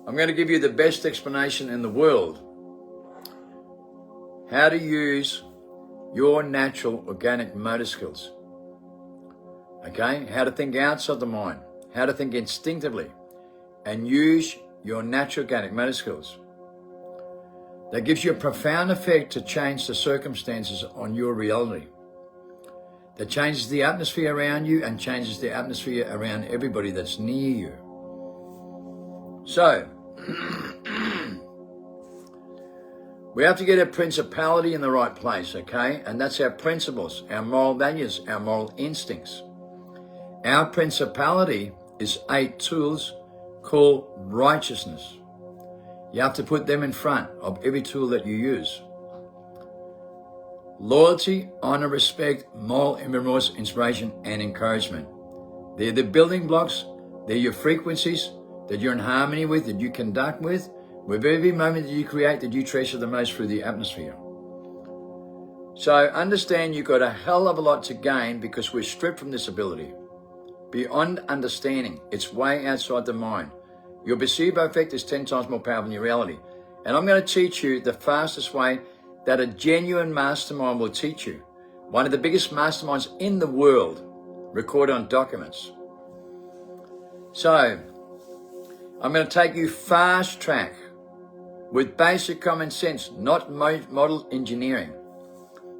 I'm going to give you the best explanation in the world. How to use your natural organic motor skills. Okay? How to think outside the mind. How to think instinctively. And use your natural organic motor skills. That gives you a profound effect to change the circumstances on your reality. That changes the atmosphere around you and changes the atmosphere around everybody that's near you. So, we have to get our principality in the right place, okay? And that's our principles, our moral values, our moral instincts. Our principality is 8 tools called righteousness. You have to put them in front of every tool that you use. Loyalty, honor, respect, moral remorse, inspiration, and encouragement. They're the building blocks. They're your frequencies that you're in harmony with, that you conduct with every moment that you create, that you treasure the most through the atmosphere. So understand you've got a hell of a lot to gain because we're stripped from this ability. Beyond understanding, it's way outside the mind. Your placebo effect is 10 times more powerful than your reality. And I'm going to teach you the fastest way that a genuine mastermind will teach you. One of the biggest masterminds in the world, recorded on documents. So, I'm going to take you fast track with basic common sense, not model engineering.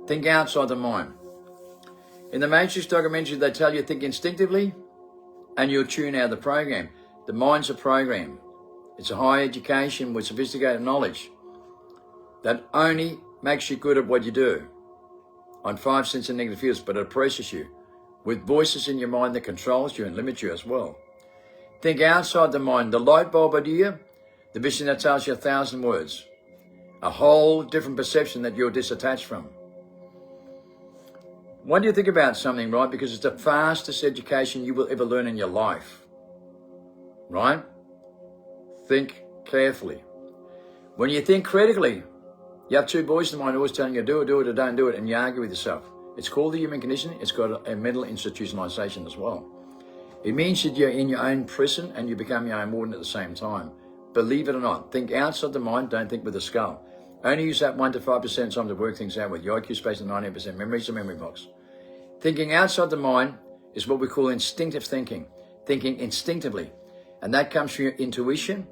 Think outside the mind. In the Matrix documentary, they tell you think instinctively and you'll tune out the program. The mind's a program. It's a high education with sophisticated knowledge that only makes you good at what you do on 5 sense and negative fields, but it oppresses you with voices in your mind that controls you and limits you as well. Think outside the mind. The light bulb idea, the vision that tells you 1,000 words, a whole different perception that you're disattached from. Why do you think about something, right? Because it's the fastest education you will ever learn in your life, right? Think carefully. When you think critically, you have 2 voices in the mind always telling you do it or don't do it, and you argue with yourself. It's called the human conditioning. It's got a mental institutionalization as well. It means that you're in your own prison and you become your own warden at the same time. Believe it or not, think outside the mind, don't think with the skull. Only use that 1 to 5% of time to work things out with. Your IQ space and 90% memory is a memory box. Thinking outside the mind is what we call instinctive thinking. Thinking instinctively. And that comes from your intuition.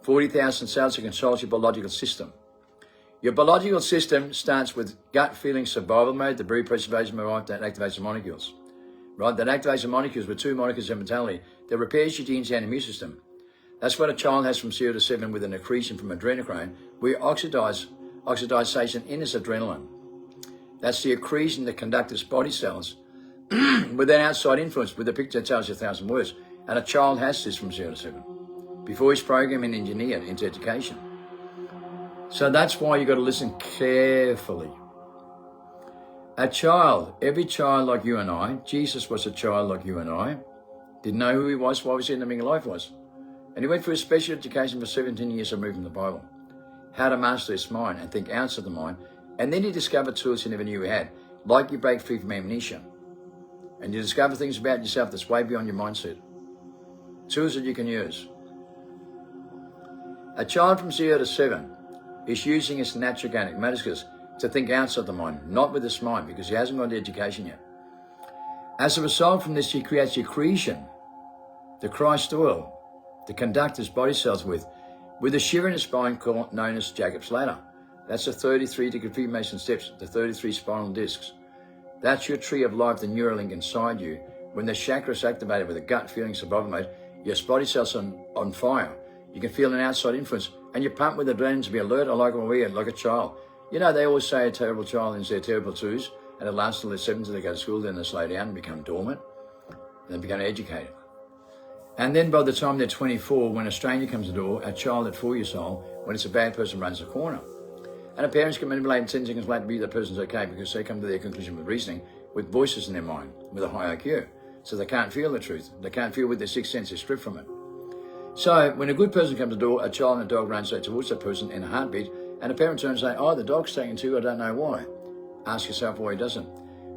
40,000 cells that controls your biological system. Your biological system starts with gut feeling survival mode, the breed preservation mode, that activates the molecules. Right? That activates the molecules with 2 molecules in mentality that repairs your genes and immune system. That's what a child has from 0 to 7 with an accretion from adrenochrome. We oxidization in its adrenaline. That's the accretion that conducts its body cells with an outside influence, with a picture that tells you 1,000 words. And a child has this from 0 to 7 before he's programmed and engineered into education. So that's why you've got to listen carefully. A child, every child like you and I, Jesus was a child like you and I, didn't know who he was, why was he in the meaning of life was. And he went through a special education for 17 years of reading the Bible. How to master his mind and think outside the mind. And then he discovered tools he never knew he had, like you break free from amnesia. And you discover things about yourself that's way beyond your mindset. Tools that you can use. A child from 0 to 7 is using his natural organic motor skills to think outside the mind, not with his mind, because he hasn't gone to education yet. As a result from this, he creates the accretion, the Christ oil, to conduct his body cells with a shiver in his spine known as Jacob's Ladder. That's the 33-degree Freemason steps, the 33 spiral discs. That's your tree of life, the Neuralink inside you. When the chakra is activated with a gut feeling survival mode, your body cells are on fire. You can feel an outside influence, and you're pumped with adrenaline to be alert or like a child. You know, they always say a terrible child is their terrible twos, and it lasts till they're 7 till they go to school, then they slow down and become dormant, and then become educated. And then by the time they're 24, when a stranger comes to the door, a child at 4 years old, when it's a bad person, runs the corner. And the parents can manipulate 10 seconds later to be that person's okay because they come to their conclusion with reasoning, with voices in their mind, with a high IQ. So they can't feel the truth. They can't feel with their 6th sense, they're stripped from it. So when a good person comes to the door, a child and a dog run straight towards that person in a heartbeat, and the parent turns and say, oh, the dog's taking too, I don't know why. Ask yourself why he doesn't.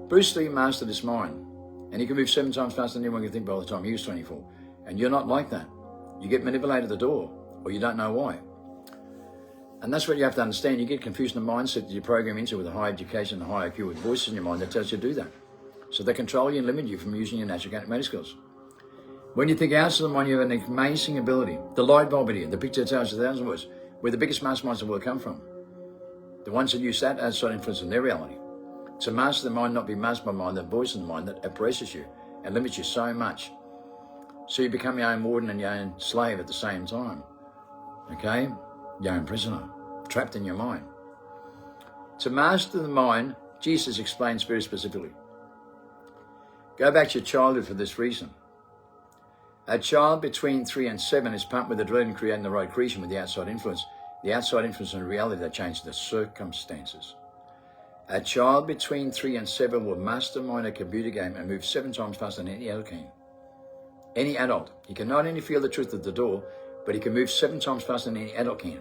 Bruce Lee mastered his mind, and he can move 7 times faster than anyone can think by the time he was 24. And you're not like that. You get manipulated at the door. or you don't know why. And that's what you have to understand. You get confused in the mindset that you program into with a high education and a high IQ with voices in your mind that tells you to do that. So they control you and limit you from using your natural organic skills. When you think outside the mind, you have an amazing ability. The light bulb idea, the picture tells you 1,000 words, where the biggest masterminds of the world come from. The ones that use that outside influence in their reality. To master the mind, not be mastered by mind, the voice in the mind that oppresses you and limits you so much. So you become your own warden and your own slave at the same time. Okay? Your own prisoner, trapped in your mind. To master the mind, Jesus explains very specifically. Go back to your childhood for this reason. A child between 3 and 7 is pumped with adrenaline, creating the right creation with the outside influence. The outside influence and reality that change the circumstances. A child between 3 and 7 will mastermind a computer game and move 7 times faster than any adult can. Any adult. He can not only feel the truth at the door, but he can move 7 times faster than any adult can.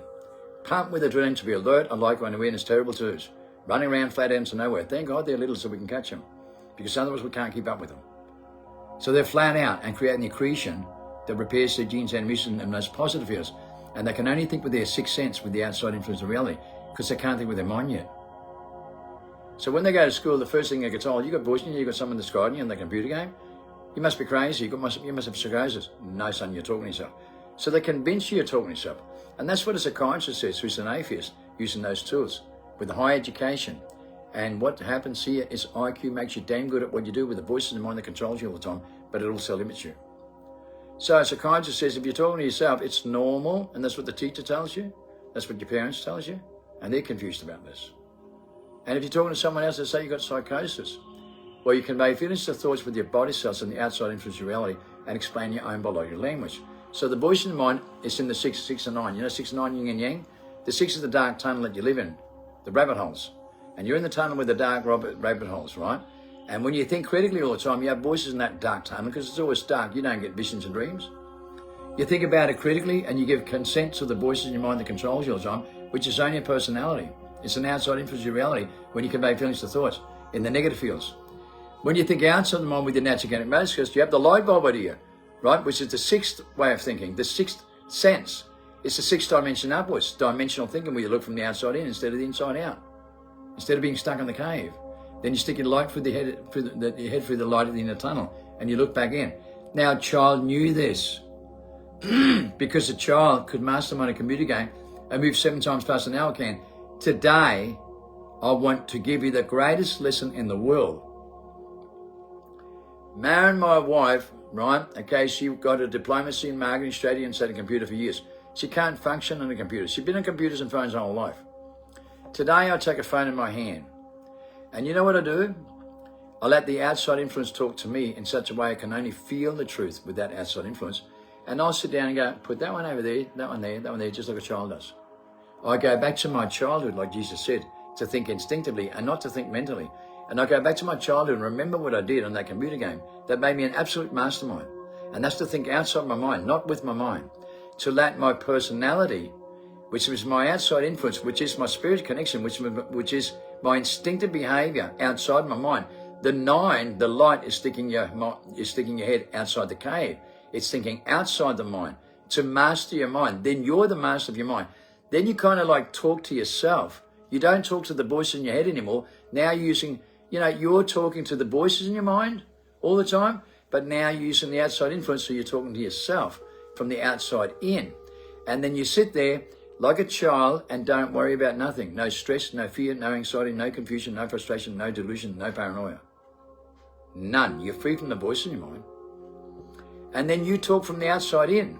Pumped with adrenaline to be alert, alike, and awareness, terrible twos. Running around flat out into nowhere. Thank God they're little so we can catch them. Because otherwise we can't keep up with them. So they're flat out and creating the accretion that repairs their genes and mucin and most positive feels. And they can only think with their sixth sense, with the outside influence of reality, because they can't think with their mind yet. So when they go to school, the first thing they get told, you got voice in you, you got someone that's guiding you in the computer game. You must be crazy, you must have psychosis. No, son, you're talking to yourself. So they convince you you're talking to yourself. And that's what a psychiatrist says, who's an atheist, using those tools, with a high education. And what happens here is IQ makes you damn good at what you do with the voices in the mind that controls you all the time, but it also limits you. So a psychiatrist says if you're talking to yourself, it's normal, and that's what the teacher tells you, that's what your parents tells you, and they're confused about this. And if you're talking to someone else, they say you've got psychosis. Well, you convey feelings to thoughts with your body cells and the outside influence of reality and explain your own biological language. So the voice in the mind is in the 6 and 9. You know 6 and 9, yin and yang? The 6 is the dark tunnel that you live in, the rabbit holes. And you're in the tunnel with the dark rabbit holes, right? And when you think critically all the time, you have voices in that dark tunnel because it's always dark. You don't get visions and dreams. You think about it critically and you give consent to the voices in your mind that controls you all the time, which is only a personality. It's an outside influence of reality when you convey feelings to thoughts in the negative fields. When you think outside the mind with your natural organic motor skills, you have the light bulb idea, right? Which is the 6th way of thinking, the 6th sense. It's the 6th dimension upwards, dimensional thinking where you look from the outside in instead of the inside out. Instead of being stuck in the cave, then you stick your light through your head through the light of the inner tunnel, and you look back in. Now, a child knew this because a child could mastermind a computer game and move 7 times faster than I can. Today, I want to give you the greatest lesson in the world. Maren, my wife, right? Okay, she got a diplomacy in marketing strategy and studied computer for years. She can't function on a computer. She's been on computers and phones her whole life. Today, I take a phone in my hand. And you know what I do? I let the outside influence talk to me in such a way I can only feel the truth with that outside influence. And I'll sit down and go, put that one over there, that one there, just like a child does. I go back to my childhood, like Jesus said, to think instinctively and not to think mentally. And I go back to my childhood and remember what I did on that computer game that made me an absolute mastermind. And that's to think outside my mind, not with my mind. To let my personality, which is my outside influence, which is my spirit connection, which is my instinctive behavior outside my mind. The 9, the light, is sticking your head outside the cave. It's thinking outside the mind to master your mind. Then you're the master of your mind. Then you kind of like talk to yourself. You don't talk to the voice in your head anymore. Now you're talking to the voices in your mind all the time, but now you're using the outside influence, so you're talking to yourself from the outside in. And then you sit there like a child and don't worry about nothing. No stress, no fear, no anxiety, no confusion, no frustration, no delusion, no paranoia. None. You're free from the voice in your mind. And then you talk from the outside in.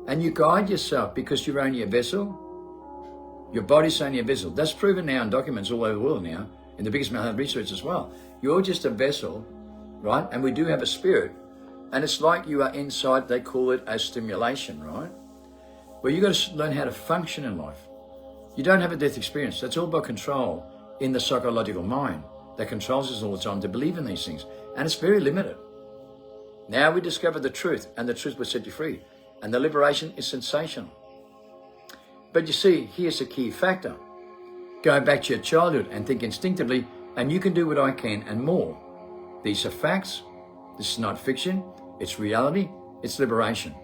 And you guide yourself because you're only a vessel. Your body's only a vessel. That's proven now in documents all over the world now, in the biggest amount of research as well. You're just a vessel, right? And we do have a spirit. And it's like you are inside, they call it a stimulation, right? Where you got to learn how to function in life. You don't have a death experience. That's all about control in the psychological mind that controls us all the time to believe in these things. And it's very limited. Now we discover the truth, and the truth will set you free. And the liberation is sensational. But you see, here's a key factor. Go back to your childhood and think instinctively, and you can do what I can and more. These are facts. This is not fiction. It's reality. It's liberation.